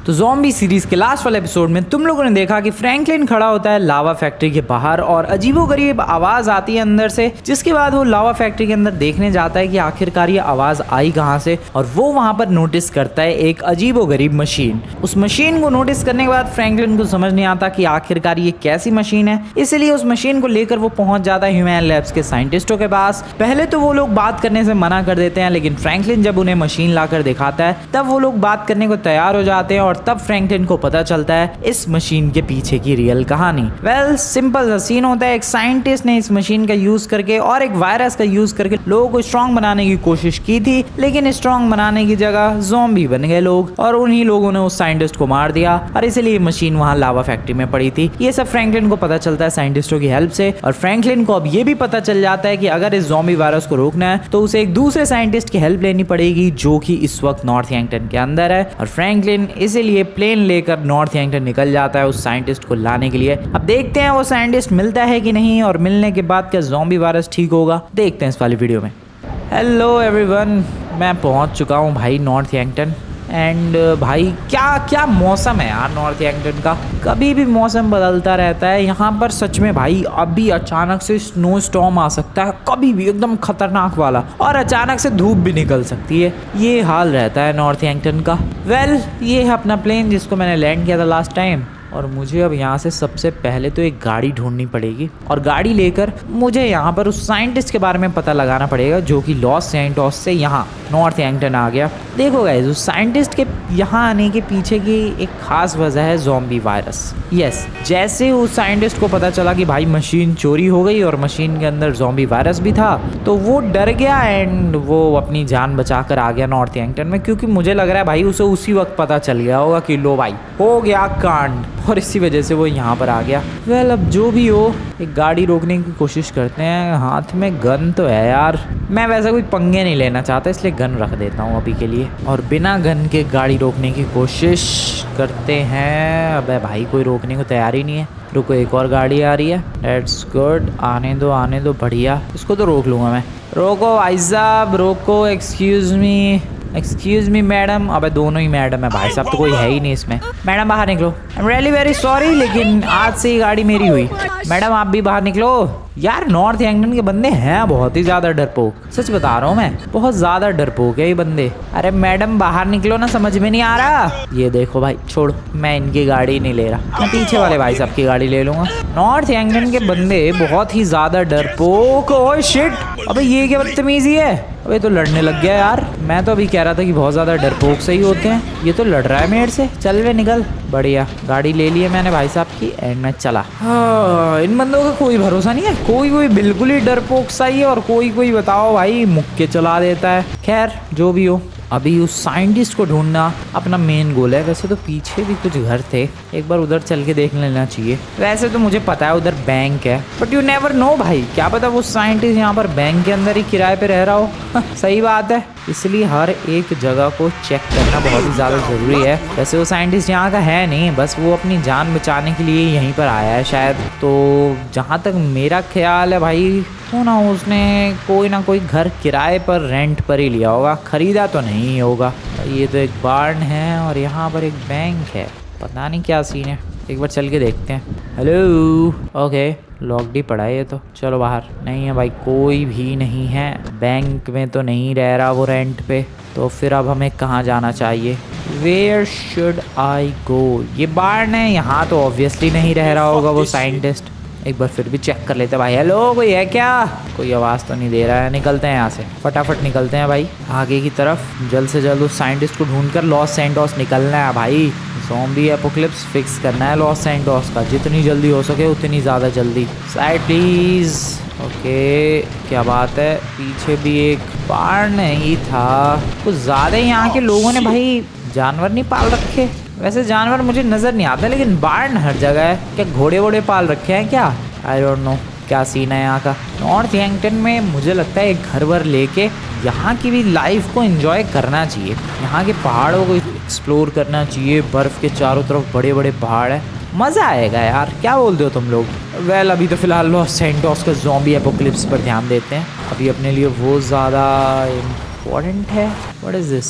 तो zombie series के last वाले एपिसोड में तुम लोगों ने देखा कि फ्रैंकलिन खड़ा होता है लावा फैक्ट्री के बाहर और अजीबोगरीब आवाज आती है अंदर से, जिसके बाद वो लावा फैक्ट्री के अंदर देखने जाता है कि आखिरकार ये आवाज आई कहाँ से। और वो वहां पर नोटिस करता है एक अजीबोगरीब मशीन। उस मशीन को नोटिस करने के बाद फ्रैंकलिन को समझ नहीं आता कि आखिरकार ये कैसी मशीन है, इसलिए उस मशीन को लेकर वो पहुंच जाता है ह्यूमन लैब्स के साइंटिस्टों के पास। पहले तो वो लोग बात करने से मना कर देते हैं, लेकिन फ्रैंकलिन जब उन्हें मशीन लाकर दिखाता है तब वो लोग बात करने को तैयार हो जाते हैं और तब फ्रैंकलिन को पता चलता है इस मशीन के पीछे की रियल कहानी। वेल सिंपल सा सीन होता है, एक साइंटिस्ट ने इस मशीन का यूज करके और एक वायरस का यूज करके लोगों को स्ट्रॉन्ग बनाने की कोशिश की थी, लेकिन स्ट्रॉन्ग बनाने की जगह ज़ॉम्बी बन गए लोग और उन्हीं लोगों ने उस साइंटिस्ट को मार दिया और इसलिए मशीन वहां लावा फैक्ट्री में पड़ी थी। ये सब फ्रैंकलिन को पता चलता है साइंटिस्टों की हेल्प से और फ्रैंकलिन को अब ये भी पता चल जाता है कि अगर इस ज़ॉम्बी वायरस को रोकना है तो उसे एक दूसरे साइंटिस्ट की हेल्प लेनी पड़ेगी जो कि इस वक्त नॉर्थ यैंगटन के अंदर है। और फ्रैंकलिन इसीलिए प्लेन लेकर नॉर्थ यैंगटन निकल जाता है उस साइंटिस्ट को लाने के लिए। अब देखते हैं वो साइंटिस्ट मिलता है कि नहीं और मिलने के बाद क्या ज़ॉम्बी वायरस ठीक होगा, देखते हैं इस वाली वीडियो में। हेलो एवरीवन, मैं पहुंच चुका हूं भाई नॉर्थ यैंगटन एंड भाई क्या मौसम है यार नॉर्थ यैंगटन का। कभी भी मौसम बदलता रहता है यहाँ पर सच में भाई। अभी अचानक से स्नो स्टॉर्म आ सकता है, कभी भी एकदम खतरनाक वाला, और अचानक से धूप भी निकल सकती है। ये हाल रहता है नॉर्थ यैंगटन का। वेल ये है अपना प्लेन जिसको मैंने लैंड किया था लास्ट टाइम और मुझे अब यहाँ से सबसे पहले तो एक गाड़ी ढूंढनी पड़ेगी और गाड़ी लेकर मुझे यहाँ पर उस साइंटिस्ट के बारे में पता लगाना पड़ेगा जो कि लॉस सैंटोस से यहाँ नॉर्थ यैंगटन आ गया। देखो गाइस, उस साइंटिस्ट के यहाँ आने के पीछे की एक खास वजह है ज़ॉम्बी वायरस। यस, जैसे उस साइंटिस्ट को पता चला कि भाई मशीन चोरी हो गई और मशीन के अंदर ज़ॉम्बी वायरस भी था तो वो डर गया एंड वो अपनी जान बचा कर आ गया नॉर्थ यैंगटन में, क्योंकि मुझे लग रहा है भाई उसे उसी वक्त पता चल गया होगा कि लो भाई हो गया कांड, और इसी वजह से वो यहाँ पर आ गया। वेल अब जो भी हो, एक गाड़ी रोकने की कोशिश करते हैं। हाथ में गन तो है यार, मैं वैसा कोई पंगे नहीं लेना चाहता इसलिए गन रख देता हूँ अभी के लिए और बिना गन के गाड़ी रोकने की कोशिश करते हैं। अबे भाई कोई रोकने को तैयार ही नहीं है। रुको, एक और गाड़ी आ रही है, दैट्स गुड, आने दो बढ़िया, इसको तो रोक लूँगा मैं। रोको भाई साहब रोको, एक्सक्यूज मी मैडम। अबे दोनों ही मैडम है भाई साहब, तो कोई है ही नहीं इसमें। मैडम बाहर निकलो, I am really very sorry लेकिन आज से ही गाड़ी मेरी हुई। मैडम आप भी बाहर निकलो। यार नॉर्थ यैंगटन के बंदे हैं बहुत ही ज़्यादा डरपोक, सच बता रहा हूँ मैं, बहुत ज़्यादा डरपोक है ये बंदे। अरे मैडम बाहर निकलो ना, समझ में नहीं आ रहा। ये देखो भाई, छोड़ो, मैं इनकी गाड़ी नहीं ले रहा, मैं पीछे वाले भाई साहब की गाड़ी ले लूँगा। नॉर्थ यैंगटन के बंदे बहुत ही ज़्यादा डरपोक। ओह शिट, अबे ये क्या बदतमीजी है। अबे तो लड़ने लग गया यार, मैं तो अभी कह रहा था कि बहुत ज़्यादा डरपोक से ही होते हैं, ये तो लड़ रहा है मेरे से। चल वे निकल। बढ़िया, गाड़ी ले ली है मैंने भाई साहब की एंड मैं चला। हाँ, इन बंदों का कोई भरोसा नहीं है, कोई बिल्कुल ही डरपोक सा ही है और कोई बताओ भाई मुक्के चला देता है। खैर जो भी हो, अभी उस साइंटिस्ट को ढूंढना अपना मेन गोल है। वैसे तो पीछे भी कुछ घर थे, एक बार उधर चल के देख लेना चाहिए। वैसे तो मुझे पता है उधर बैंक है, बट यू नेवर नो भाई, क्या पता वो साइंटिस्ट यहाँ पर बैंक के अंदर ही किराए पे रह रहा हो। सही बात है, इसलिए हर एक जगह को चेक करना बहुत ही ज़्यादा ज़रूरी है। वैसे वो साइंटिस्ट यहाँ का है नहीं, बस वो अपनी जान बचाने के लिए यहीं पर आया है शायद। तो जहाँ तक मेरा ख्याल है भाई, तो ना उसने कोई ना कोई घर किराए पर रेंट पर ही लिया होगा, खरीदा तो नहीं होगा। ये तो एक बार्न है और यहाँ पर एक बैंक है, पता नहीं क्या सीन है, एक बार चल के देखते हैं। हेलो, ओके लॉक्ड ही पड़ा है ये तो, चलो बाहर। नहीं है भाई, कोई भी नहीं है, बैंक में तो नहीं रह रहा वो रेंट पे, तो फिर अब हमें कहाँ जाना चाहिए? वेयर शुड आई गो? ये बार्न है, यहाँ तो ऑब्वियसली नहीं रह रहा होगा वो साइंटिस्ट। एक बार फिर भी चेक कर लेते हैं भाई। हेलो, कोई है क्या? कोई आवाज़ तो नहीं दे रहा है। निकलते हैं यहाँ से, फटाफट निकलते हैं भाई आगे की तरफ। जल्द से जल्द उस साइंटिस्ट को ढूंढकर लॉस सैंटोस निकलना है भाई। ज़ॉम्बी एपोकलिप्स फिक्स करना है लॉस सैंटोस का, जितनी जल्दी हो सके उतनी ज़्यादा जल्दी। Side please. ओके, क्या बात है, पीछे भी एक बार्न ही था। कुछ ज़्यादा ही यहाँ के लोगों ने भाई जानवर नहीं पाल रखे। वैसे जानवर मुझे नज़र नहीं आता, लेकिन बार्न हर जगह है। क्या घोड़े वोड़े पाल रखे हैं क्या? आई डोंट नो क्या सीन है यहाँ का। नॉर्थ यैंगटन में मुझे लगता है एक घर वर लेके यहाँ की भी लाइफ को एंजॉय करना चाहिए। यहाँ के पहाड़ों को एक्सप्लोर करना चाहिए, बर्फ़ के चारों तरफ बड़े बड़े पहाड़ है, मज़ा आएगा यार। क्या बोलते हो तुम लोग? वेल अभी तो फ़िलहाल लॉस सैंटोस का ज़ॉम्बी एपोकलिप्स पर ध्यान देते हैं, अभी अपने लिए वो ज़्यादा इम्पोर्टेंट है। What is this?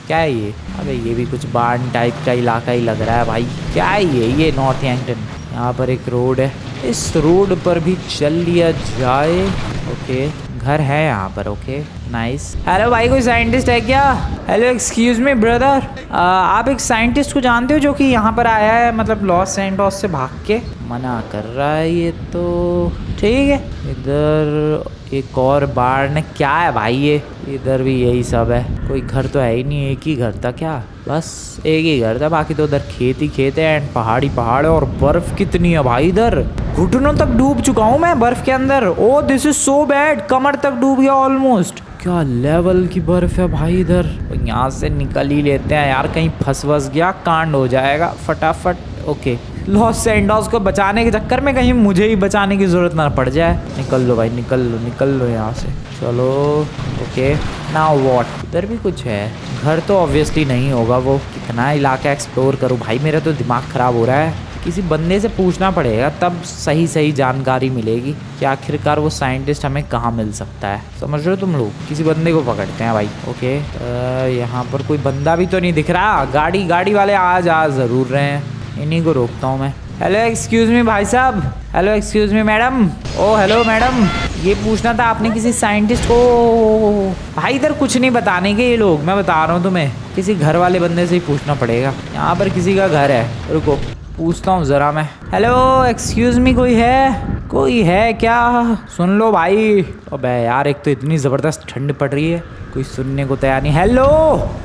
क्या है ये? अबे ये भी कुछ बार्न टाइप का इलाका ही लग रहा है भाई। क्या है ये नॉर्थ हैम्पटन। यहाँ पर एक रोड है, इस रोड पर भी चल लिया जाए। ओके, घर है यहाँ पर। Okay nice. हेलो भाई, कोई साइंटिस्ट है क्या? हेलो एक्सक्यूज मी ब्रदर, आप एक साइंटिस्ट को जानते हो जो कि यहाँ पर आया है, मतलब लॉस सैंटोस से भाग के? मना कर रहा है ये तो। ठीक है, इधर एक और बार्न है। क्या है भाई ये? इधर भी यही सब है, कोई घर तो है ही नहीं। एक ही घर था क्या? बस एक ही घर था, बाकी तो उधर खेत ही खेत है एंड पहाड़ी पहाड़ है। और बर्फ कितनी है भाई इधर, घुटनों तक डूब चुका हूँ मैं बर्फ के अंदर। ओ दिस इज सो बैड, कमर तक डूब गया ऑलमोस्ट। क्या लेवल की बर्फ है भाई इधर। यहाँ से निकल ही लेते हैं यार, कहीं फंस वस गया कांड हो जाएगा फटाफट। ओके, लॉस सैंटोस को बचाने के चक्कर में कहीं मुझे ही बचाने की जरूरत ना पड़ जाए। निकल लो भाई, निकल लो यहाँ से। चलो ओके, नाउ व्हाट? इधर भी कुछ है, घर तो ऑब्वियसली नहीं होगा वो। कितना इलाका एक्सप्लोर करूँ भाई, मेरा तो दिमाग ख़राब हो रहा है। किसी बंदे से पूछना पड़ेगा तब सही जानकारी मिलेगी कि आखिरकार वो साइंटिस्ट हमें कहाँ मिल सकता है। समझ रहे हो तुम लोग? किसी बंदे को पकड़ते हैं भाई। ओके, यहाँ पर कोई बंदा भी तो नहीं दिख रहा। गाड़ी वाले आ ज़रूर रहे हैं, इन्हीं को रोकता हूँ मैं। हेलो एक्सक्यूज़ मी भाई साहब। Hello excuse me madam. ओ हेलो मैडम, ये पूछना था आपने किसी साइंटिस्ट को? भाई इधर कुछ नहीं बताने के ये लोग, मैं बता रहा हूँ तुम्हें। किसी घर वाले बंदे से ही पूछना पड़ेगा। यहाँ पर किसी का घर है, रुको पूछता हूँ ज़रा मैं। हेलो एक्सक्यूज़ मी, कोई है क्या? सुन लो भाई। अबे यार, एक तो इतनी ज़बरदस्त ठंड पड़ रही है, कोई सुनने को तैयार नहीं। हेलो,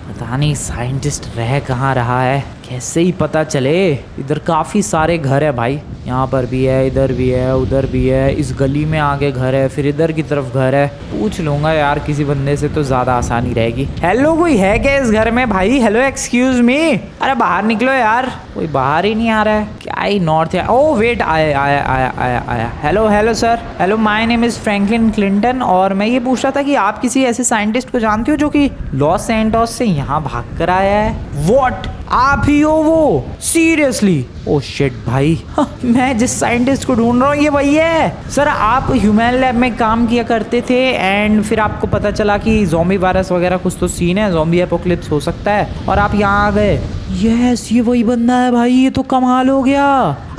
पता नहीं साइंटिस्ट रह कहाँ रहा है, कैसे ही पता चले। इधर काफ़ी सारे घर है भाई, यहाँ पर भी है, इधर भी है, उधर भी है, इस गली में आगे घर है, फिर इधर की तरफ घर है। पूछ लूँगा यार किसी बंदे से तो ज़्यादा आसानी रहेगी। हेलो, कोई है क्या इस घर में भाई? हेलो एक्सक्यूज़ मी, अरे बाहर निकलो यार, कोई बाहर ही नहीं आ रहा है। क्या ही नॉर्थ है। ओ वेट, आया। Hello sir. Hello, my name is Franklin Clinton और मैं ये पूछ रहा था कि आप किसी ऐसे साइंटिस्ट को जानते हो जो कि लॉस सैंटोस से यहाँ भाग कर आया है? व्हाट, आप ही हो वो? सीरियसली? ओ शिट भाई, मैं जिस साइंटिस्ट को ढूंढ रहा हूँ ये वही है। सर आप ह्यूमन लैब में काम किया करते थे एंड फिर आपको पता चला कि ज़ॉम्बी वायरस वगैरह कुछ तो सीन है, ज़ॉम्बी एपोकलिप्स हो सकता है, और आप यहाँ आ गए। यस, ये वही बंदा है भाई, ये तो कमाल हो गया।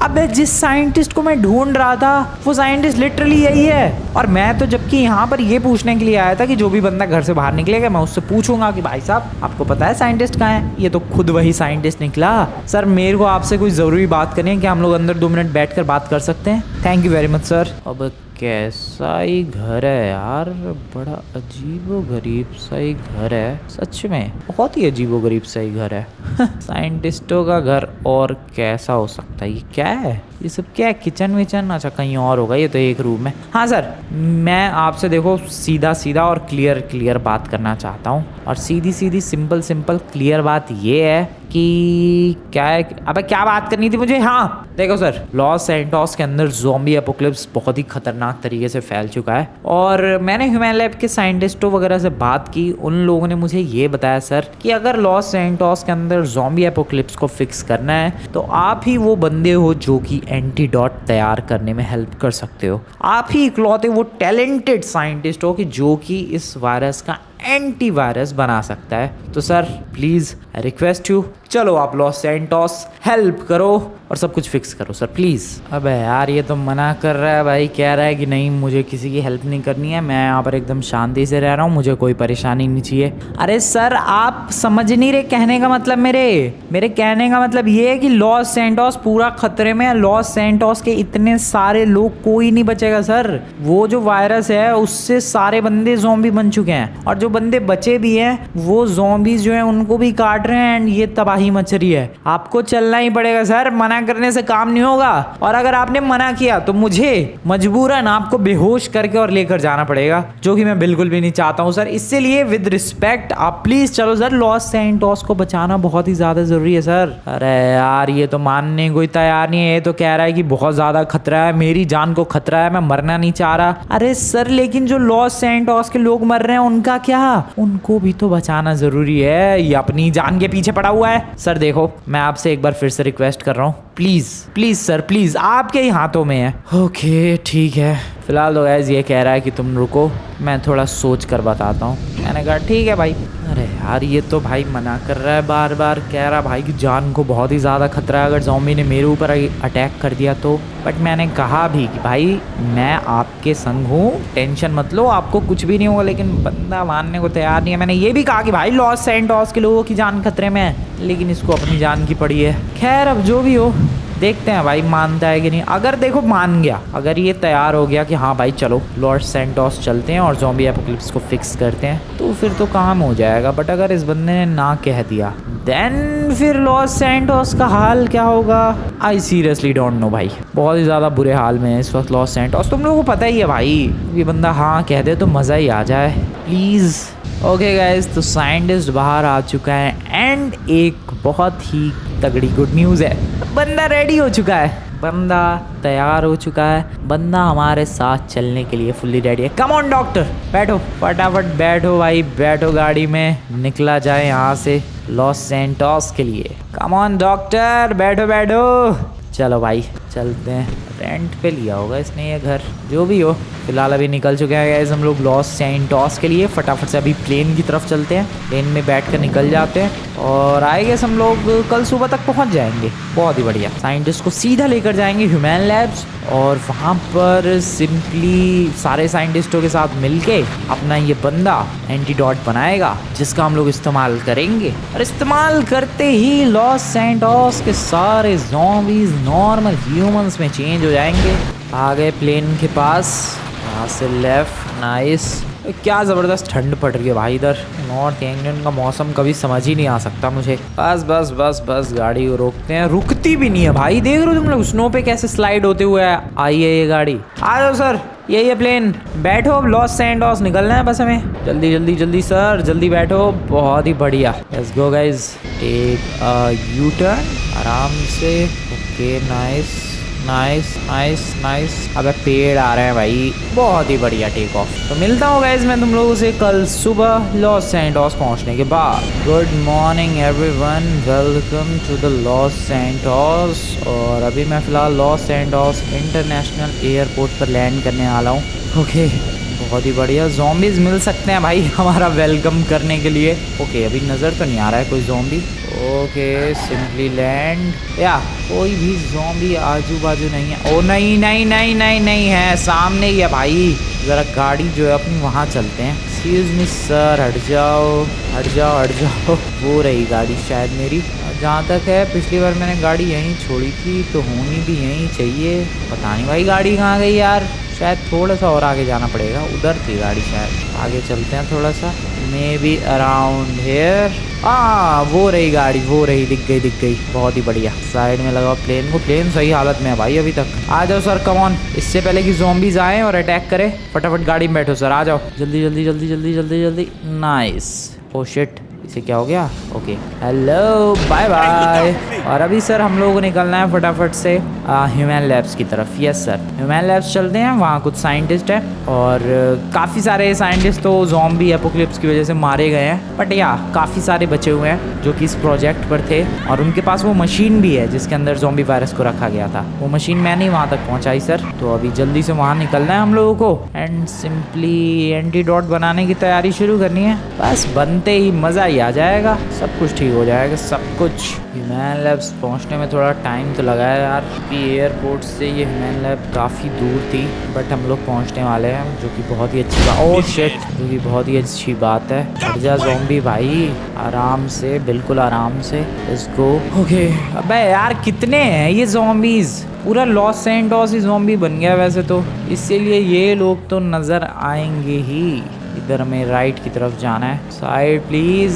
अबे जिस साइंटिस्ट को मैं ढूंढ रहा था वो साइंटिस्ट लिटरली यही है। और मैं तो जबकि यहाँ पर ये पूछने के लिए आया था कि जो भी बंदा घर से बाहर निकलेगा मैं उससे पूछूंगा कि भाई साहब आपको पता है साइंटिस्ट कहाँ है? ये तो खुद वही साइंटिस्ट निकला। सर मेरे को आपसे कोई ज़रूरी बात करनी है, क्या हम लोग अंदर 2 मिनट बैठकर बात कर सकते हैं? Thank you very much sir. अब कैसा ही घर है यार, बड़ा अजीबो गरीब सा ही घर है, सच में बहुत ही अजीबो गरीब सा ही घर है। साइंटिस्टों का घर और कैसा हो सकता है? ये क्या है? ये सब क्या है? किचन विचन? अच्छा कहीं और होगा, ये तो एक रूम है। हाँ सर, मैं आपसे देखो सीधा और क्लियर बात करना चाहता हूँ, और सीधी सिंपल क्लियर बात ये है कि क्या है। अबे क्या बात करनी थी मुझे? हाँ देखो सर, लॉस सैंटोस के अंदर ज़ॉम्बी एपोकलिप्स बहुत ही खतरनाक तरीके से फैल चुका है, और मैंने ह्यूमन लैब के साइंटिस्टों वगैरह से बात की। उन लोगों ने मुझे ये बताया सर कि अगर लॉस सैंटोस के अंदर ज़ॉम्बी एपोकलिप्स को फिक्स करना है तो आप ही वो बंदे हो जो कि एंटीडोट तैयार करने में हेल्प कर सकते हो। आप ही इकलौते वो टैलेंटेड साइंटिस्ट हो कि जो कि इस वायरस का एंटीवायरस बना सकता है। तो sir please I request you, चलो आप लॉस सैंटोस हेल्प करो और सब कुछ फिक्स करो सर प्लीज़। अबे यार ये तो मना कर रहा है भाई, कह रहा है कि नहीं मुझे किसी की हेल्प नहीं करनी है, मैं यहाँ पर एकदम शांति से रह रहा हूँ, मुझे कोई परेशानी नहीं चाहिए। अरे सर आप समझ नहीं रहे कहने का मतलब, मेरे कहने का मतलब ये है कि लॉस सैंटोस पूरा खतरे में है। लॉस सैंटोस के इतने सारे लोग, कोई नहीं बचेगा सर। वो जो वायरस है उससे सारे बंदे ज़ॉम्बी बन चुके हैं, और जो बंदे बचे भी हैं वो ज़ॉम्बीज जो हैं उनको भी काट रहे हैं, एंड ये तबाही मच रही है। आपको चलना ही पड़ेगा सर, मना करने से काम नहीं होगा, और अगर आपने मना किया तो मुझे मजबूरन आपको बेहोश करके और लेकर जाना पड़ेगा, जो कि मैं बिल्कुल भी नहीं चाहता हूँ सर। इसलिए विद रिस्पेक्ट आप प्लीज चलो सर, लॉस सैंटोस को बचाना बहुत ही ज्यादा जरूरी है सर। अरे यार ये तो मानने को ही तैयार नहीं है, ये तो कह रहा है कि बहुत ज्यादा खतरा है, मेरी जान को खतरा है, मैं मरना नहीं चाह रहा। अरे सर लेकिन जो लॉस सैंटोस के लोग मर रहे हैं उनका क्या? उनको भी तो बचाना जरूरी है, ये अपनी जान के पीछे पड़ा हुआ है। सर देखो मैं आपसे एक बार फिर से रिक्वेस्ट कर रहा हूँ, प्लीज प्लीज सर प्लीज, आपके ही हाथों में है। ओके ठीक है, फिलहाल तो गैस ये कह रहा है कि तुम रुको, मैं थोड़ा सोच कर बताता हूँ। मैंने कहा ठीक है भाई। अरे यार ये तो भाई मना कर रहा है, बार बार कह रहा भाई कि जान को बहुत ही ज़्यादा खतरा है अगर ज़ॉम्बी ने मेरे ऊपर अटैक कर दिया तो। बट मैंने कहा भी कि भाई मैं आपके संग हूँ, टेंशन मत लो, आपको कुछ भी नहीं होगा। लेकिन बंदा मानने को तैयार नहीं है। मैंने ये भी कहा कि भाई लॉस सैंटोस के लोगों की जान खतरे में है, लेकिन इसको अपनी जान की पड़ी है। खैर अब जो भी हो देखते हैं भाई मानता है कि नहीं। अगर देखो मान गया, अगर ये तैयार हो गया कि हाँ भाई चलो लॉस सैंटोस चलते हैं और ज़ॉम्बी एपोकलिप्स को फिक्स करते हैं, तो फिर तो काम हो जाएगा। बट अगर इस बंदे ने ना कह दिया देन फिर लॉस सैंटोस का हाल क्या होगा, आई सीरियसली डोंट नो भाई। बहुत ही ज़्यादा बुरे हाल में है इस वक्त लॉस सैंटोस। तुम लोगों को पता ही है भाई, ये बंदा हाँ कह दे तो मज़ा ही आ जाए प्लीज़। ओके गाइस, तो साइंटिस्ट बाहर आ चुका है एंड एक बहुत ही तगड़ी गुड न्यूज़ है, बंदा रेडी हो चुका है, बंदा तैयार हो चुका है, बंदा हमारे साथ चलने के लिए फुल्ली रेडी है। कम ऑन डॉक्टर, बैठो फटाफट, बैठो भाई बैठो गाड़ी में, निकला जाए यहाँ से लॉस सैंटोस के लिए। कम ऑन डॉक्टर, बैठो बैठो। चलो भाई चलते हैं। रेंट पे लिया होगा इसने ये घर, जो भी हो। फिलहाल अभी निकल चुके हैं गाइस हम लोग लॉस सैंटोस के लिए। फटाफट से अभी प्लेन की तरफ चलते हैं, प्लेन में बैठ कर निकल जाते हैं और आई गेस हम लोग कल सुबह तक पहुंच जाएंगे। बहुत ही बढ़िया। साइंटिस्ट को सीधा लेकर जाएंगे ह्यूमन लैब्स और वहाँ पर सिंपली सारे साइंटिस्टों के साथ मिलके अपना ये बंदा एंटीडोट बनाएगा, जिसका हम लोग इस्तेमाल करेंगे। और इस्तेमाल करते ही लॉस सैंटोस के सारे ज़ॉम्बीज नॉर्मल ह्यूमंस में चेंज हो जाएंगे। आ गए प्लेन के पास, यहाँ से लेफ्ट, नाइस। क्या ज़बरदस्त ठंड पड़ रही है भाई इधर। नॉर्थ इंडियन का मौसम कभी समझ ही नहीं आ सकता मुझे। बस बस बस बस गाड़ी को रोकते हैं, रुकती भी नहीं है भाई। देख रहे हो तुम लोग स्नो पे कैसे स्लाइड होते हुए आई है ये गाड़ी। आ जाओ सर, यही है प्लेन, बैठो। अब लॉस सैंटोस निकलना है बस हमें। जल्दी जल्दी जल्दी सर, जल्दी बैठो। बहुत ही बढ़िया, let's go guys, take a U turn आराम से। Okay nice nice nice nice. अबे पेड़ आ रहे हैं भाई, बहुत ही बढ़िया टेक ऑफ। तो मिलता हूँ गाइस मैं तुम लोगों से कल सुबह लॉस सैंटोस पहुँचने के बाद। Good morning everyone, welcome to the Los Santos. और अभी मैं फ़िलहाल लॉस सैंटोस इंटरनेशनल एयरपोर्ट पर लैंड करने वाला हूँ। ओके बहुत ही बढ़िया। ज़ॉम्बीज़ मिल सकते हैं भाई हमारा वेलकम करने के लिए। ओके अभी नज़र तो नहीं आ रहा है कोई ज़ॉम्बी। Okay simply land. या कोई भी ज़ॉम्बी आजू बाजू नहीं है। ओ नहीं नहीं नहीं नहीं नहीं है, सामने ही है भाई। ज़रा गाड़ी जो है अपनी वहाँ चलते हैं। एक्सक्यूज़ मी सर, हट जाओ हट जाओ हट जाओ। वो रही गाड़ी शायद मेरी। जहाँ तक है पिछली बार मैंने गाड़ी यहीं छोड़ी थी, तो होनी भी यहीं चाहिए। पता नहीं भाई गाड़ी कहाँ गई यार। शायद थोड़ा सा और आगे जाना पड़ेगा, उधर थी गाड़ी शायद। आगे चलते हैं थोड़ा सा, मे बी अराउंड हेयर। हाँ वो रही गाड़ी, वो रही, दिख गई। बहुत ही बढ़िया। साइड में लगाओ प्लेन को, प्लेन सही हालत में है भाई अभी तक। आ जाओ सर कम ऑन, इससे पहले कि ज़ॉम्बीज़ आए और अटैक करें। फटाफट गाड़ी में बैठो सर, आ जाओ जल्दी जल्दी जल्दी जल्दी जल्दी जल्दी। नाइस। ओ शिट, इसे क्या हो गया। Okay hello bye bye. और अभी सर हम लोगों को निकलना है फटाफट से ह्यूमन लैब्स की तरफ। यस सर, ह्यूमन लैब्स चलते हैं। वहाँ कुछ साइंटिस्ट हैं और काफ़ी सारे साइंटिस्ट तो ज़ॉम्बी एपोकलिप्स की वजह से मारे गए हैं, बट या काफ़ी सारे बचे हुए हैं जो कि इस प्रोजेक्ट पर थे। और उनके पास वो मशीन भी है जिसके अंदर ज़ॉम्बी वायरस को रखा गया था। वो मशीन मैंने वहाँ तक पहुँचाई सर। तो अभी जल्दी से वहाँ निकलना है हम लोगों को एंड सिंपली एंटीडोट बनाने की तैयारी शुरू करनी है। बस बनते ही मज़ा ही आ जाएगा, सब कुछ ठीक हो जाएगा सब कुछ। ह्यूमन लैब्स पहुंचने में थोड़ा टाइम तो लगा है यार, कि एयरपोर्ट से ये ह्यूमन लैब काफ़ी दूर थी, बट हम लोग पहुंचने वाले हैं, जो कि बहुत ही अच्छी बात। ओह शिट, जो कि बहुत ही अच्छी बात है। हट जा ज़ॉम्बी भाई, आराम से, बिल्कुल आराम से। Let's go. ओके अबे यार कितने हैं ये ज़ॉम्बीज़, पूरा लॉस सैंटोस ही ज़ॉम्बी बन गया वैसे तो, इसीलिए ये लोग तो नज़र आएंगे ही। इधर हमें राइट की तरफ जाना है। Side please,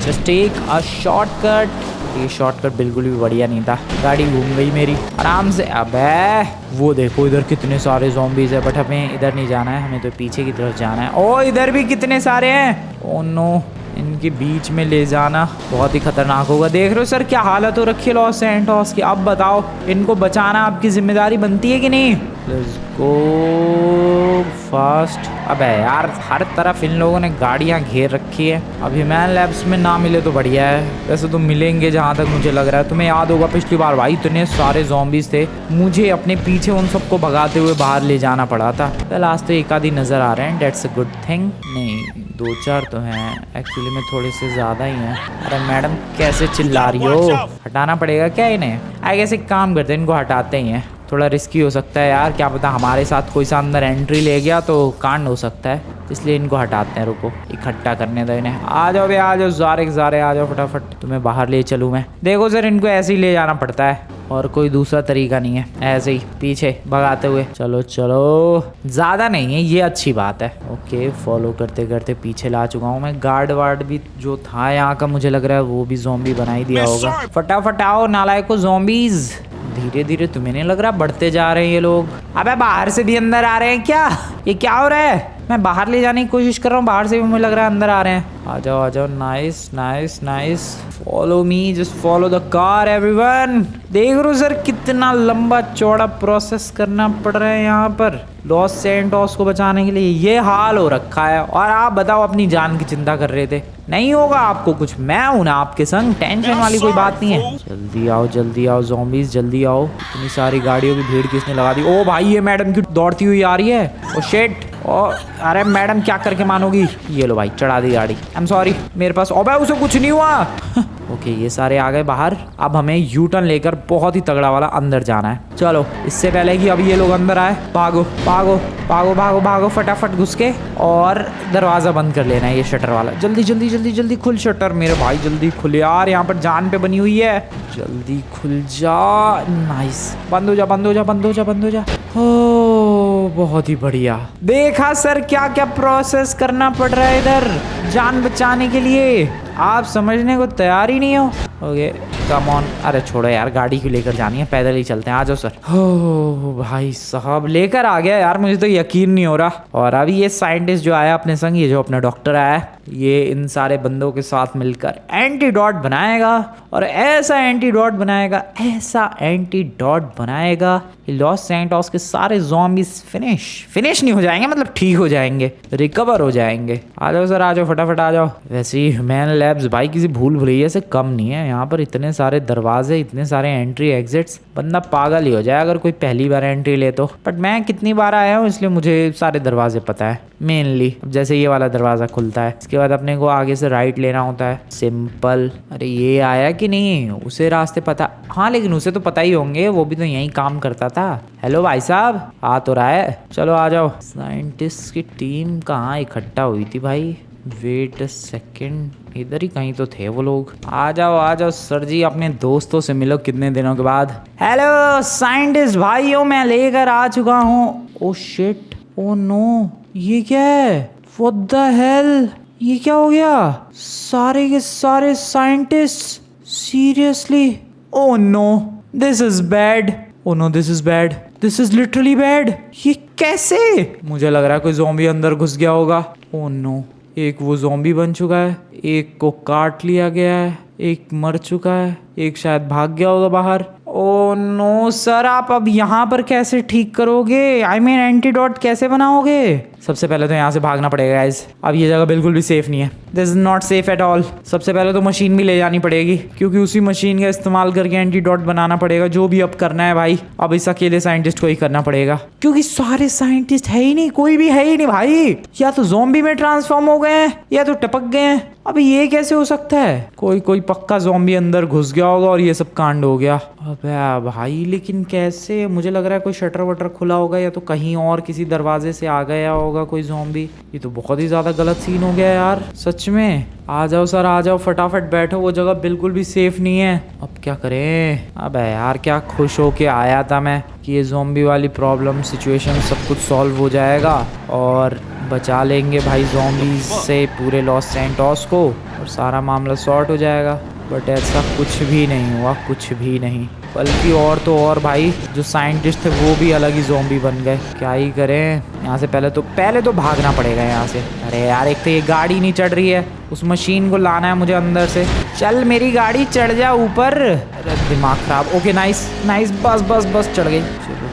just take a shortcut. ये शॉर्टकट बिल्कुल भी बढ़िया नहीं था, गाड़ी घूम गई मेरी आराम से। अबे वो देखो इधर कितने सारे ज़ॉम्बीज़ है, बट हमें इधर नहीं जाना है, हमें तो पीछे की तरफ जाना है। ओ इधर भी कितने सारे हैं। ओ नो, इनके बीच में ले जाना बहुत ही खतरनाक होगा। देख रहे हो सर क्या हालत हो रखी है लॉस सैंटोस की। अब बताओ इनको बचाना आपकी जिम्मेदारी बनती है कि नहीं। Let's go. लोग फास्ट। अबे यार हर तरफ इन लोगों ने गाड़ियां घेर रखी है। अब ह्यूमन लैब्स में ना मिले तो बढ़िया है, वैसे तो मिलेंगे जहां तक मुझे लग रहा है। तुम्हें याद होगा पिछली बार भाई इतने सारे ज़ॉम्बीज थे, मुझे अपने पीछे उन सबको भगाते हुए बाहर ले जाना पड़ा था। कल आज तो एक आधी नजर आ रहे हैं, डेट्स अ गुड थिंग। नहीं 2-4 तो हैं, एक्चुअली में थोड़े से ज़्यादा ही हैं। अरे मैडम कैसे चिल्ला रही हो, हटाना पड़ेगा क्या इन्हें? आई गेस एक काम करते हैं, इनको हटाते ही हैं। थोड़ा रिस्की हो सकता है यार, क्या पता हमारे साथ कोई सा अंदर एंट्री ले गया तो कांड हो सकता है, इसलिए इनको हटाते हैं। रुको इकट्ठा करने दो इन्हें। आ जाओ बे आ जाओ, ज़ारे के ज़ारे आ जाओ फटाफट, तुम्हें बाहर ले चलूँ मैं। देखो सर इनको ऐसे ही ले जाना पड़ता है और कोई दूसरा तरीका नहीं है, ऐसे ही पीछे भगाते हुए। चलो चलो, ज़्यादा नहीं है ये, अच्छी बात है। ओके फॉलो करते करते पीछे ला चुका हूँ मैं। गार्ड वार्ड भी जो था यहाँ का मुझे लग रहा है वो भी ज़ॉम्बी बना ही दिया होगा। फटाफट आओ नालायको ज़ॉम्बीज़। धीरे धीरे तुम्हें नहीं लग रहा बढ़ते जा रहे हैं ये लोग? अबे बाहर से भी अंदर आ रहे हैं क्या? ये क्या हो रहा है? मैं बाहर ले जाने की कोशिश कर रहा हूँ, बाहर से भी मुझे लग रहा है अंदर आ रहे हैं। आ जाओ nice nice nice, follow me, just follow the car everyone. देख रहे हो सर कितना लंबा चौड़ा प्रोसेस करना पड़ रहा है यहाँ पर लॉस सैंटोस को बचाने के लिए। ये हाल हो रखा है और आप बताओ अपनी जान की चिंता कर रहे थे। नहीं होगा आपको कुछ, मैं हूं ना आपके संग, टेंशन वाली कोई बात नहीं है। जल्दी आओ ज़ॉम्बीज़ जल्दी आओ। इतनी सारी गाड़ियों की भीड़ किसने लगा दी? ओ भाई ये मैडम की दौड़ती हुई आ रही है। ओ शिट, ओ अरे मैडम क्या करके मानोगी? ये लो भाई चढ़ा दी गाड़ी। आई एम सॉरी मेरे पास, ओ भाई उसे कुछ नहीं हुआ। ओके ये सारे आ गए बाहर। अब हमें यू टर्न लेकर बहुत ही तगड़ा वाला अंदर जाना है। चलो इससे पहले कि अभी ये लोग अंदर आए, भागो भागो भागो भागो भागो फटाफट घुस के और दरवाज़ा बंद कर लेना है ये शटर वाला। जल्दी जल्दी जल्दी जल्दी खुल शटर मेरे भाई, जल्दी खुल यार, यहाँ पर जान पे बनी हुई है। जल्दी खुल जा, नाइस, बंद हो जा बंद हो जा बंद हो जा बंद हो जा। हो बहुत ही बढ़िया। देखा सर क्या क्या प्रोसेस करना पड़ रहा है इधर जान बचाने के लिए, आप समझने को तैयार ही नहीं हो। ओके कम ऑन, अरे छोड़ो यार गाड़ी क्यों लेकर जानी है, पैदल ही चलते हैं। आ जाओ सर। हो भाई साहब लेकर आ गया यार, मुझे तो यकीन नहीं हो रहा। और अभी ये साइंटिस्ट जो आया अपने संग, ये जो अपना डॉक्टर आया है, ये इन सारे बंदों के साथ मिलकर एंटीडोट बनाएगा और ऐसा एंटीडोट बनाएगा, ऐसा एंटीडोट बनाएगा कि लॉस सैंटोस के सारे ज़ॉम्बीज़ फिनिश नहीं हो जाएंगे, मतलब ठीक हो जाएंगे, रिकवर हो जाएंगे। आ जाओ सर आ जाओ फटाफट आ जाओ। वैसे ही ह्यूमन लैब्स भाई किसी भूल भुलैया से कम नहीं है, यहाँ पर इतने सारे दरवाजे, इतने सारे एंट्री एग्जिट्स, बंदा पागल ही हो जाए अगर कोई पहली बार एंट्री ले तो। बट मैं कितनी बार आया हूँ इसलिए मुझे सारे दरवाजे पता है मेनली। जैसे ये वाला दरवाज़ा खुलता है, इसके बाद अपने को आगे से राइट लेना होता है, सिंपल। अरे ये आया कि नहीं, उसे रास्ते पता, हाँ लेकिन उसे तो पता ही होंगे, वो भी तो यहीं काम करता था। हेलो भाई साहब आ तो रहा है, चलो आ जाओ। साइंटिस्ट की टीम कहाँ इकट्ठा हुई थी भाई? वेट अ सेकेंड, इधर ही कहीं तो थे वो लोग। आ जाओ सर जी, अपने दोस्तों से मिलो कितने दिनों के बाद। हेलो साइंटिस्ट भाइयों, मैं लेकर आ चुका हूँ। ओ शिट, ओ नो, ये क्या है? व्हाट द हेल, ये क्या हो गया? सारे के सारे scientist, seriously? Oh no this is bad, oh no this is bad, this is literally bad. ये कैसे? मुझे लग रहा है कोई ज़ॉम्बी अंदर घुस गया होगा। ओ नो, एक वो ज़ॉम्बी बन चुका है, एक को काट लिया गया है, एक मर चुका है, एक शायद भाग गया होगा बाहर। ओ नो सर, आप अब यहाँ पर कैसे ठीक करोगे? आई मीन एंटीडोट कैसे बनाओगे? सबसे पहले तो यहाँ से भागना पड़ेगा गाइस, अब ये जगह बिल्कुल भी सेफ नहीं है, this is not safe at all. सबसे पहले तो मशीन भी ले जानी पड़ेगी, क्योंकि उसी मशीन का इस्तेमाल करके एंटीडोट बनाना पड़ेगा। जो भी अब करना है भाई, अब इस अकेले साइंटिस्ट को ही करना पड़ेगा, क्योंकि सारे साइंटिस्ट है ही नहीं, कोई भी है ही नहीं भाई। या तो ज़ॉम्बी में ट्रांसफॉर्म हो गए हैं या तो टपक गए हैं। अभी ये कैसे हो सकता है? कोई पक्का ज़ॉम्बी अंदर घुस गया होगा और ये सब कांड हो गया। अबे भाई लेकिन कैसे? मुझे लग रहा है कोई शटर वटर खुला होगा या तो कहीं और किसी दरवाजे से आ गया होगा कोई ज़ॉम्बी। ये तो बहुत ही ज़्यादा गलत सीन हो गया यार सच में। आ जाओ सर आ जाओ, फटाफट बैठो, वो जगह बिल्कुल भी सेफ नहीं है। अब क्या करें? अबे यार क्या खुश होके आया था मैं कि ये ज़ॉम्बी वाली प्रॉब्लम सिचुएशन सब कुछ सॉल्व हो जाएगा और बचा लेंगे भाई ज़ॉम्बीज़ से पूरे लॉस सैंटोस को और सारा मामला सॉर्ट हो जाएगा। बट ऐसा कुछ भी नहीं हुआ, कुछ भी नहीं। बल्कि और तो और भाई जो साइंटिस्ट थे वो भी अलग ही ज़ॉम्बी बन गए। क्या ही करें? यहाँ से पहले तो भागना पड़ेगा यहाँ से। अरे यार एक तो ये गाड़ी नहीं चढ़ रही है, उस मशीन को लाना है मुझे अंदर से। चल मेरी गाड़ी चढ़ जा ऊपर। अरे दिमाग खराब। ओके नाइस नाइस, बस चढ़ गई।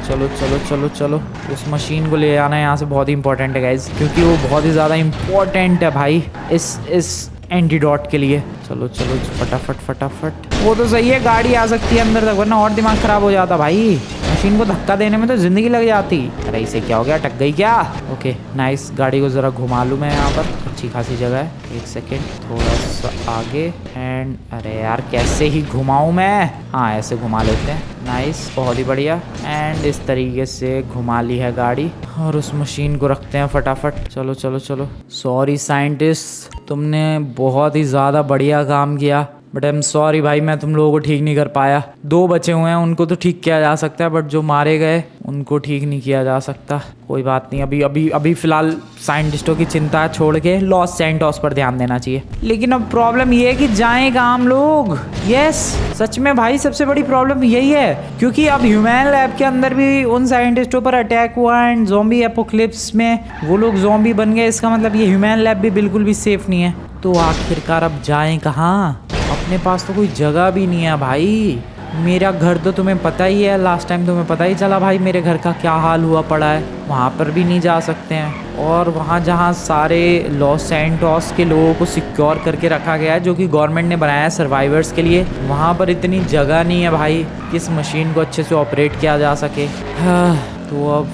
चलो चलो चलो चलो, उस मशीन को ले आना यहाँ से बहुत ही इंपॉर्टेंट है गाइज, क्योंकि वो बहुत ही ज़्यादा इंपॉर्टेंट है भाई इस एंटीडोट के लिए। चलो चलो फटाफट फटाफट। वो तो सही है, गाड़ी आ सकती है अंदर तक, वरना और दिमाग खराब हो जाता भाई। मशीन को धक्का देने में तो जिंदगी लग जाती। अरे इसे क्या हो गया, अटक गई क्या? ओके नाइस, गाड़ी को ज़रा घुमा लूँ मैं यहाँ पर, अच्छी खासी जगह है। एक सेकेंड, थोड़ा सा आगे एंड, अरे यार कैसे ही घुमाऊँ मैं? हाँ ऐसे घुमा लेते हैं, नाइस बहुत ही बढ़िया। एंड इस तरीके से घुमा ली है गाड़ी और उस मशीन को रखते हैं फटाफट। चलो चलो चलो। सॉरी साइंटिस्ट, तुमने बहुत ही ज़्यादा बढ़िया काम किया, बट आई एम सॉरी भाई, मैं तुम लोगों को ठीक नहीं कर पाया। 2 बचे हुए हैं, उनको तो ठीक किया जा सकता है, बट जो मारे गए उनको ठीक नहीं किया जा सकता। कोई बात नहीं, अभी अभी अभी फ़िलहाल साइंटिस्टों की चिंता छोड़ के लॉस सैंटोस पर ध्यान देना चाहिए। लेकिन अब प्रॉब्लम ये है कि जाएं कहाँ हम लोग? यस सच में भाई, सबसे बड़ी प्रॉब्लम यही है, क्योंकि अब ह्यूमन लैब के अंदर भी उन साइंटिस्टों पर अटैक हुआ एंड ज़ॉम्बी एपोक्लिप्स में वो लोग ज़ॉम्बी बन गए। इसका मतलब ये ह्यूमन लैब भी बिल्कुल भी सेफ नहीं है। तो आखिरकार अब जाएं कहाँ? अपने पास तो कोई जगह भी नहीं है भाई। मेरा घर तो तुम्हें पता ही है, लास्ट टाइम तुम्हें पता ही चला भाई मेरे घर का क्या हाल हुआ पड़ा है। वहाँ पर भी नहीं जा सकते हैं, और वहाँ जहाँ सारे लॉस सैंटोस के लोगों को सिक्योर करके रखा गया है, जो कि गवर्नमेंट ने बनाया है सर्वाइवर्स के लिए, वहाँ पर इतनी जगह नहीं है भाई कि इस मशीन को अच्छे से ऑपरेट किया जा सके। हाँ, तो अब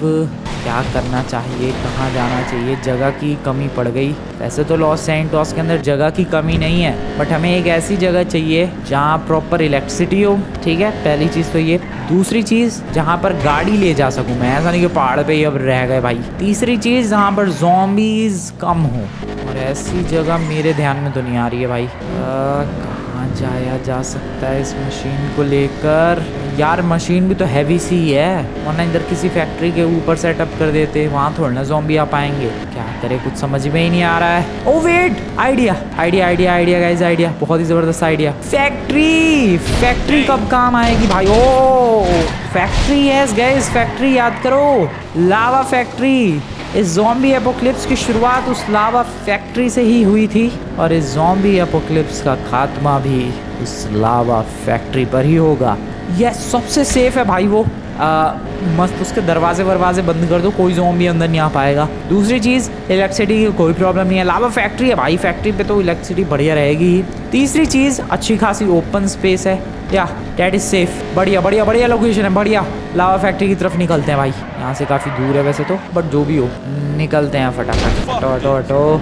क्या करना चाहिए, कहाँ जाना चाहिए? जगह की कमी पड़ गई। वैसे तो लॉस सैंटोस के अंदर जगह की कमी नहीं है, बट हमें एक ऐसी जगह चाहिए जहाँ प्रॉपर इलेक्ट्रिसिटी हो, ठीक है, पहली चीज़ तो ये। दूसरी चीज़, जहाँ पर गाड़ी ले जा सकूँ मैं, ऐसा नहीं कि पहाड़ पे ही अब रह गए भाई। तीसरी चीज़, जहाँ पर ज़ॉम्बीज़ कम हो, और ऐसी जगह मेरे ध्यान में तो नहीं आ रही है भाई। कहाँ जाया जा सकता है इस मशीन को लेकर? यार मशीन भी तो हैवी सी है, वरना इधर किसी फैक्ट्री के ऊपर सेटअप कर देते, वहाँ थोड़ा ना ज़ॉम्बी आ पाएंगे। क्या करे, कुछ समझ में ही नहीं आ रहा है। Oh wait, idea idea idea idea guys, idea, बहुत ही ज़बरदस्त आइडिया। फैक्ट्री कब काम आएगी भाई? Oh factory, yes guys factory, याद करो लावा फैक्ट्री। इस ज़ॉम्बी एपोक्लिप्स की शुरुआत उस लावा फैक्ट्री से ही हुई थी, और इस ज़ॉम्बी एपोक्लिप्स का खात्मा भी उस लावा फैक्ट्री पर ही होगा। यस सबसे सेफ है भाई वो। मस्त उसके दरवाजे बंद कर दो, कोई ज़ॉम्बी अंदर नहीं आ पाएगा। दूसरी चीज़, इलेक्ट्रिसिटी की कोई प्रॉब्लम नहीं है, लावा फैक्ट्री है भाई, फैक्ट्री पे तो इलेक्ट्रिसिटी बढ़िया रहेगी ही। तीसरी चीज़, अच्छी खासी ओपन स्पेस है, या डैट इज सेफ। बढ़िया बढ़िया बढ़िया लोकेशन है, बढ़िया। लावा फैक्ट्री की तरफ निकलते हैं भाई, यहाँ से काफ़ी दूर है वैसे तो, बट जो भी हो निकलते हैं फटाफट। ऑटो ऑटो,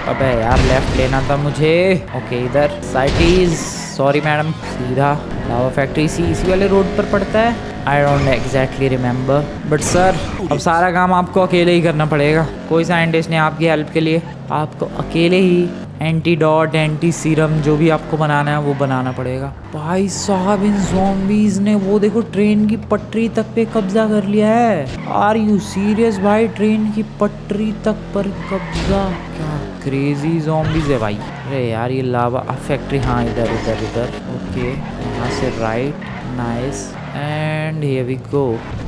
अबे यार लेफ्ट लेना था मुझे। ओके इधर साइटीज, सॉरी मैडम, सीधा लावा फैक्ट्री इसी वाले रोड पर पड़ता है। I don't exactly remember, but sir अब सारा काम आपको अकेले ही करना पड़ेगा, कोई साइंटिस्ट ने आपकी हेल्प के लिए, आपको अकेले ही एंटीडोट, एंटी सीरम जो भी आपको बनाना है वो बनाना पड़ेगा। भाई साहब इन ज़ॉम्बीज़ ने वो देखो ट्रेन की पटरी तक पे कब्जा कर लिया है। आर यू सीरियस भाई, ट्रेन की पटरी तक पर कब्जा, क्या क्रेजी ज़ॉम्बीज़ है भाई। अरे यार ये लावा फैक्ट्री, हाँ इधर इधर इधर, ओके यहाँ से right, nice and here we go.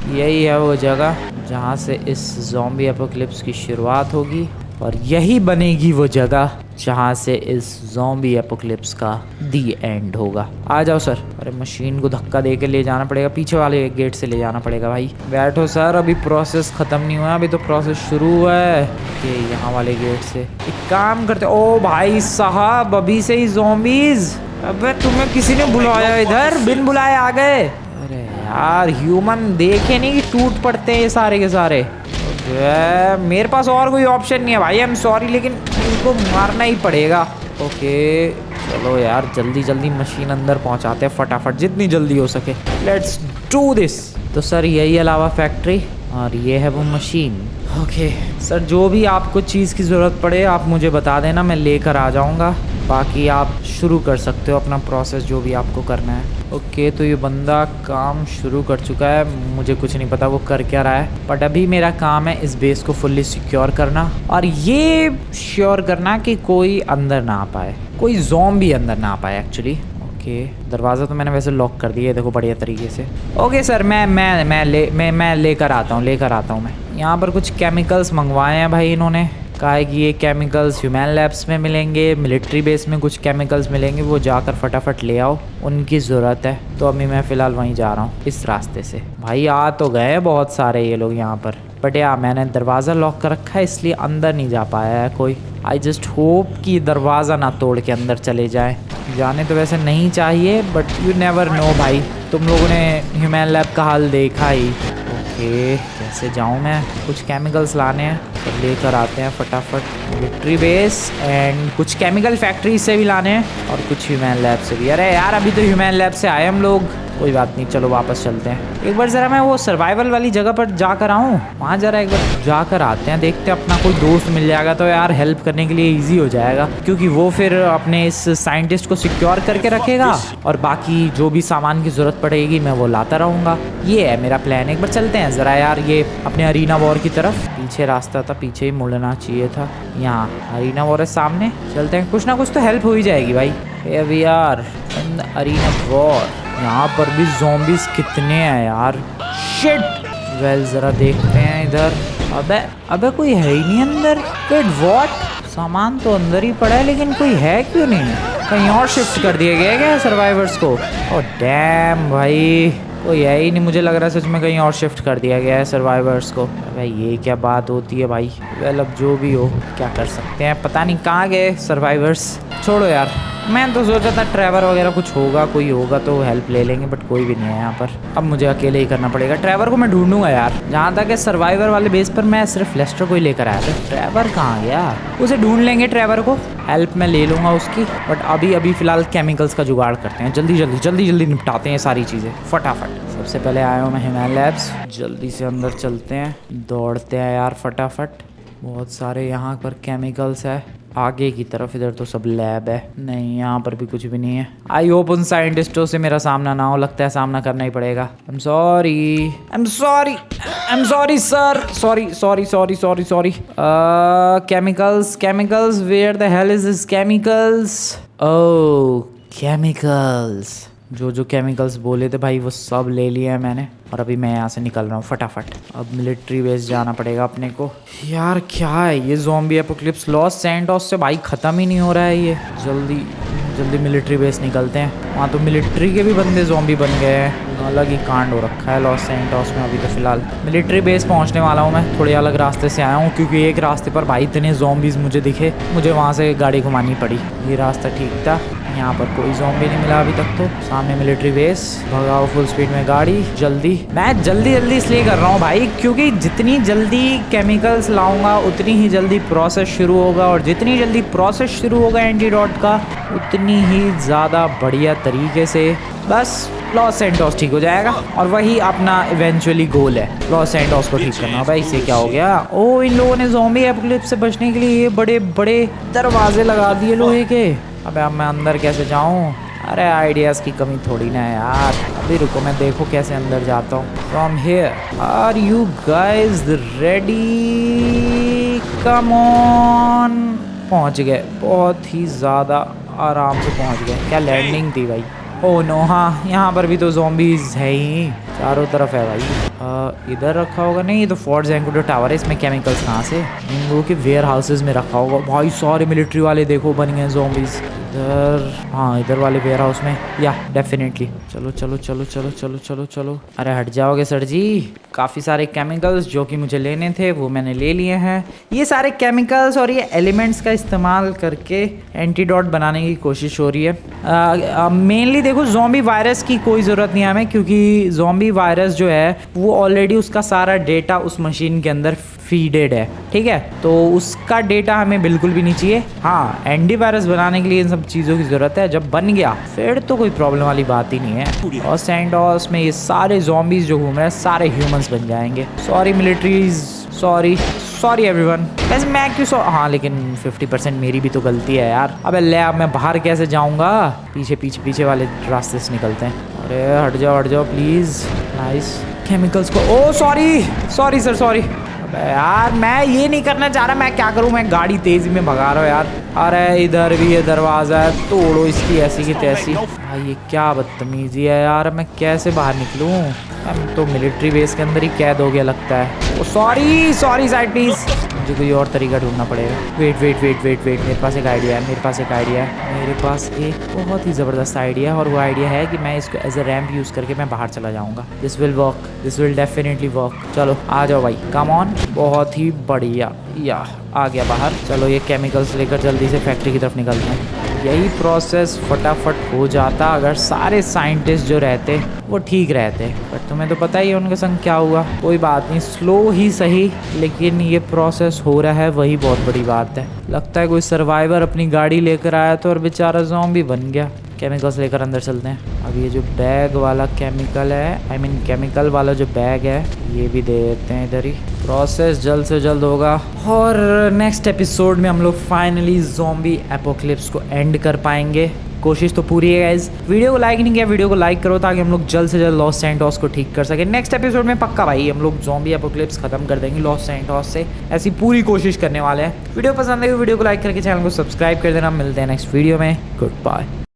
यही है वो जगह जहाँ से इस ज़ॉम्बी एपोक्लिप्स की शुरुआत होगी, और यही बनेगी वो जगह जहाँ से इस ज़ॉम्बी एपोक्लिप्स का दी एंड होगा। आ जाओ सर। अरे मशीन को धक्का दे के ले जाना पड़ेगा, पीछे वाले गेट से ले जाना पड़ेगा भाई। बैठो सर, अभी प्रोसेस ख़त्म नहीं हुआ, अभी तो प्रोसेस शुरू हुआ है। कि यहाँ वाले गेट से एक काम करते। ओ भाई साहब अभी से ही ज़ॉम्बीज़, अबे तुम्हें किसी ने बुलाया इधर, बिन बुलाए आ गए? अरे यार ह्यूमन देखे नहीं कि टूट पड़ते हैं ये सारे के सारे। मेरे पास और कोई ऑप्शन नहीं है भाई, आई एम सॉरी, लेकिन इनको मारना ही पड़ेगा। ओके चलो यार जल्दी जल्दी मशीन अंदर पहुंचाते हैं फटाफट, जितनी जल्दी हो सके। Let's do this. तो सर यही है लावा फैक्ट्री, और ये है वो मशीन। ओके सर, जो भी आपको चीज़ की ज़रूरत पड़े आप मुझे बता देना, मैं लेकर आ जाऊँगा। बाकी आप शुरू कर सकते हो अपना प्रोसेस, जो भी आपको करना है। ओके तो ये बंदा काम शुरू कर चुका है, मुझे कुछ नहीं पता वो कर क्या रहा है, बट अभी मेरा काम है इस बेस को फुल्ली सिक्योर करना, और ये श्योर करना कि कोई अंदर ना आ पाए, कोई ज़ॉम्बी अंदर ना आ पाए एक्चुअली। ओके दरवाज़ा तो मैंने वैसे लॉक कर दिया है, देखो बढ़िया तरीके से। ओके सर मैं लेकर आता हूँ मैं। यहाँ पर कुछ केमिकल्स मंगवाए हैं भाई इन्होंने, कहा कि ये केमिकल्स ह्यूमन लैब्स में मिलेंगे, मिलिट्री बेस में कुछ केमिकल्स मिलेंगे, वो जाकर फटाफट ले आओ, उनकी ज़रूरत है। तो अभी मैं फ़िलहाल वहीं जा रहा हूँ इस रास्ते से। भाई आ तो गए बहुत सारे ये लोग यहाँ पर, बट यार मैंने दरवाज़ा लॉक कर रखा है इसलिए अंदर नहीं जा पाया है कोई। आई जस्ट होप कि दरवाज़ा ना तोड़ के अंदर चले जाए। जाने तो वैसे नहीं चाहिए बट यू नेवर नो भाई, तुम लोगों ने ह्यूमन लैब का हाल देखा ही। ओके कैसे जाऊँ मैं? कुछ केमिकल्स लाने हैं तो लेकर आते हैं फटाफट। मिलिट्री बेस एंड कुछ केमिकल फैक्ट्री से भी लाने हैं और कुछ ह्यूमन लैब से भी। अरे यार अभी तो ह्यूमन लैब से आए हम लोग, कोई बात नहीं, चलो वापस चलते हैं। एक बार ज़रा मैं वो सर्वाइवल वाली जगह पर जाकर आऊँ, वहाँ ज़रा एक बार जाकर आते हैं, देखते हैं अपना कोई दोस्त मिल जाएगा तो यार हेल्प करने के लिए इजी हो जाएगा, क्योंकि वो फिर अपने इस साइंटिस्ट को सिक्योर करके रखेगा और बाकी जो भी सामान की ज़रूरत पड़ेगी मैं वो लाता रहूँगा। ये है मेरा प्लान। एक बार चलते हैं ज़रा यार ये अपने अरीना वॉर की तरफ। पीछे रास्ता था, पीछे ही मुड़ना चाहिए था। यहाँ अरीना वॉर है सामने, चलते हैं, कुछ ना कुछ तो हेल्प हो ही जाएगी भाई। Here we are in the arena war। यहाँ पर भी ज़ॉम्बीज कितने हैं यार, शिट। वेल ज़रा देखते हैं इधर। अबे कोई है ही नहीं अंदर। Wait what? सामान तो अंदर ही पड़ा है लेकिन कोई है क्यों नहीं? कहीं और शिफ्ट कर दिया गया क्या सर्वाइवर्स को? ओह डैम भाई, कोई है ही नहीं। मुझे लग रहा है सच में कहीं और शिफ्ट कर दिया गया है सर्वाइवर्स को। भाई ये क्या बात होती है भाई? वेल अब जो भी हो क्या कर सकते हैं, पता नहीं कहाँ गए सर्वाइवर्स। छोड़ो यार, मैं तो सोचा था ट्रैवर वगैरह कुछ होगा, कोई होगा तो हेल्प ले लेंगे, बट कोई भी नहीं है यहाँ पर। अब मुझे अकेले ही करना पड़ेगा। ट्रैवर को मैं ढूंढूंगा यार। जहाँ तक है सर्वाइवर वाले बेस पर मैं सिर्फ लेस्टर को ही लेकर आया था। ट्रैवर कहाँ गया? उसे ढूंढ लेंगे ट्रैवर को, हेल्प मैं ले लूँगा उसकी। बट अभी फ़िलहाल केमिकल्स का जुगाड़ करते हैं, जल्दी निपटाते हैं सारी चीज़ें फटाफट। सबसे पहले आया हूँ मैं ह्यूमन लैब्स, जल्दी से अंदर चलते हैं, दौड़ते हैं यार फटाफट। बहुत सारे यहाँ पर केमिकल्स है आगे की तरफ, इधर तो सब लैब है। नहीं यहाँ पर भी कुछ भी नहीं है। आई होप उन साइंटिस्टों से मेरा सामना ना हो, लगता है सामना करना ही पड़ेगा। I am sorry sir, sorry. Chemicals where the hell is this chemicals? Oh chemicals, जो केमिकल्स बोले थे भाई वो सब ले लिए हैं मैंने और अभी मैं यहाँ से निकल रहा हूँ फटाफट। अब मिलिट्री बेस जाना पड़ेगा अपने को। यार क्या है ये ज़ॉम्बी एपोकलिप्स? लॉस सैंटोस से भाई ख़त्म ही नहीं हो रहा है ये। जल्दी मिलिट्री बेस निकलते हैं। वहाँ तो मिलिट्री के भी बंदे ज़ॉम्बी बन गए हैं, अलग ही कांड हो रखा है लॉस सैंटोस में। अभी तो फ़िलहाल मिलिट्री बेस पहुँचने वाला हूँ मैं। थोड़े अलग रास्ते से आया हूँ क्योंकि एक रास्ते पर भाई इतने ज़ॉम्बीज़ मुझे दिखे, मुझे वहाँ से गाड़ी घुमानी पड़ी। ये रास्ता ठीक था, यहाँ पर कोई ज़ॉम्बी नहीं मिला अभी तक। तो सामने मिलिट्री बेस, भगाओ फुल स्पीड में गाड़ी। मैं जल्दी इसलिए कर रहा हूँ भाई क्योंकि जितनी जल्दी केमिकल्स लाऊंगा उतनी ही जल्दी प्रोसेस शुरू होगा, और जितनी जल्दी प्रोसेस शुरू होगा एंटीडोट का उतनी ही ज़्यादा बढ़िया तरीके से बस लॉस सैंटोस ठीक हो जाएगा। और वही अपना इवेंचुअली गोल है, लॉस सैंटोस को ठीक करना। भाई इसे क्या हो गया? ओ इन लोगों ने ज़ॉम्बी एपोकलिप्स से बचने के लिए ये बड़े बड़े दरवाजे लगा दिए लोहे के। अबे अब मैं अंदर कैसे जाऊँ? अरे आइडियाज़ की कमी थोड़ी ना है यार। अभी रुको, मैं देखो कैसे अंदर जाता हूँ। From here, are you guys ready? Come on. पहुँच गए, बहुत ही ज़्यादा आराम से पहुँच गए। क्या लैंडिंग थी भाई। ओह नो, हाँ यहाँ पर भी तो ज़ॉम्बीज़ है ही, चारों तरफ है भाई। इधर रखा होगा? नहीं, ये तो फोर्ट ज़ैंकुडो टावर है, इसमें केमिकल्स कहाँ से? इन लोगों के वेयर हाउसेज में रखा होगा भाई। सारे मिलिट्री वाले देखो बन गए ज़ॉम्बीज़। इधर, हाँ इधर वाले वेयर हाउस में, या डेफिनेटली। चलो। अरे हट जाओगे सर जी। काफ़ी सारे केमिकल्स जो कि मुझे लेने थे वो मैंने ले लिए हैं। ये सारे केमिकल्स और ये एलिमेंट्स का इस्तेमाल करके एंटीडोट बनाने की कोशिश हो रही है। मेनली देखो ज़ॉम्बी वायरस की कोई ज़रूरत नहीं है हमें, क्योंकि ज़ॉम्बी वायरस जो है वो ऑलरेडी उसका सारा डेटा उस मशीन के अंदर फीडेड है, ठीक है? तो उसका डेटा हमें बिल्कुल भी नहीं चाहिए। हाँ एंटीवायरस बनाने के लिए इन सब चीज़ों की ज़रूरत है। जब बन गया फिर तो कोई प्रॉब्लम वाली बात ही नहीं है। और सैंटोस में ये सारे ज़ॉम्बीज़ जो घूम रहे हैं सारे ह्यूमंस बन जाएंगे। Sorry militaries, sorry everyone. वैसे मैं क्यों हाँ लेकिन 50% मेरी भी तो गलती है यार। अबे ले, अब मैं बाहर कैसे जाऊँगा? पीछे वाले रास्ते से निकलते हैं। अरे हट जाओ प्लीज़। नाइस। केमिकल्स को, ओ सॉरी सर। अबे यार मैं ये नहीं करना चाह रहा, मैं क्या करूँ? मैं गाड़ी तेज़ी में भगा रहा हूँ यार। अरे इधर भी ये दरवाज़ा है, तोड़ो इसकी ऐसी की तैसी। भाई ये क्या बदतमीज़ी है यार, मैं कैसे बाहर निकलूँ? हम तो मिलिट्री बेस के अंदर ही कैद हो गया लगता है। Oh sorry side please. मुझे कोई और तरीका ढूंढना पड़ेगा। Wait wait wait wait wait, मेरे पास एक आइडिया है, मेरे पास एक आइडिया है, मेरे पास एक बहुत ही ज़बरदस्त आइडिया है। और वो आइडिया है कि मैं इसको एज अ रैम्प यूज़ करके मैं बाहर चला जाऊँगा। This will work, this will definitely work. चलो आ जाओ भाई, कम ऑन। बहुत ही बढ़िया, या आ गया बाहर। चलो ये केमिकल्स लेकर जल्दी से फैक्ट्री की तरफ निकलते हैं। यही प्रोसेस फटाफट हो जाता अगर सारे साइंटिस्ट जो रहते वो ठीक रहते, बट तुम्हें तो पता ही है उनके संग क्या हुआ। कोई बात नहीं, स्लो ही सही, लेकिन ये प्रोसेस हो रहा है, वही बहुत बड़ी बात है। लगता है कोई सर्वाइवर अपनी गाड़ी लेकर आया था और बेचारा ज़ॉम्बी बन गया। केमिकल्स लेकर अंदर चलते हैं। अब ये जो बैग वाला केमिकल है, आई मीन केमिकल वाला जो बैग है, ये भी दे देते हैं इधर ही। प्रोसेस जल्द से जल्द होगा और नेक्स्ट एपिसोड में हम लोग फाइनली ज़ॉम्बी एपोक्लिप्स को एंड कर पाएंगे। कोशिश तो पूरी है गाइज। वीडियो को लाइक नहीं किया, वीडियो को लाइक करो ताकि हम लोग जल्द से जल्द लॉस सैंटोस को ठीक कर सके। नेक्स्ट एपिसोड में पक्का भाई हम लोग ज़ॉम्बी एपोक्लिप्स खत्म कर देंगे लॉस सैंटोस से, ऐसी पूरी कोशिश करने वाले हैं। वीडियो पसंद है वीडियो को लाइक करके चैनल को सब्सक्राइब कर देना। मिलते हैं नेक्स्ट वीडियो में, गुड बाय।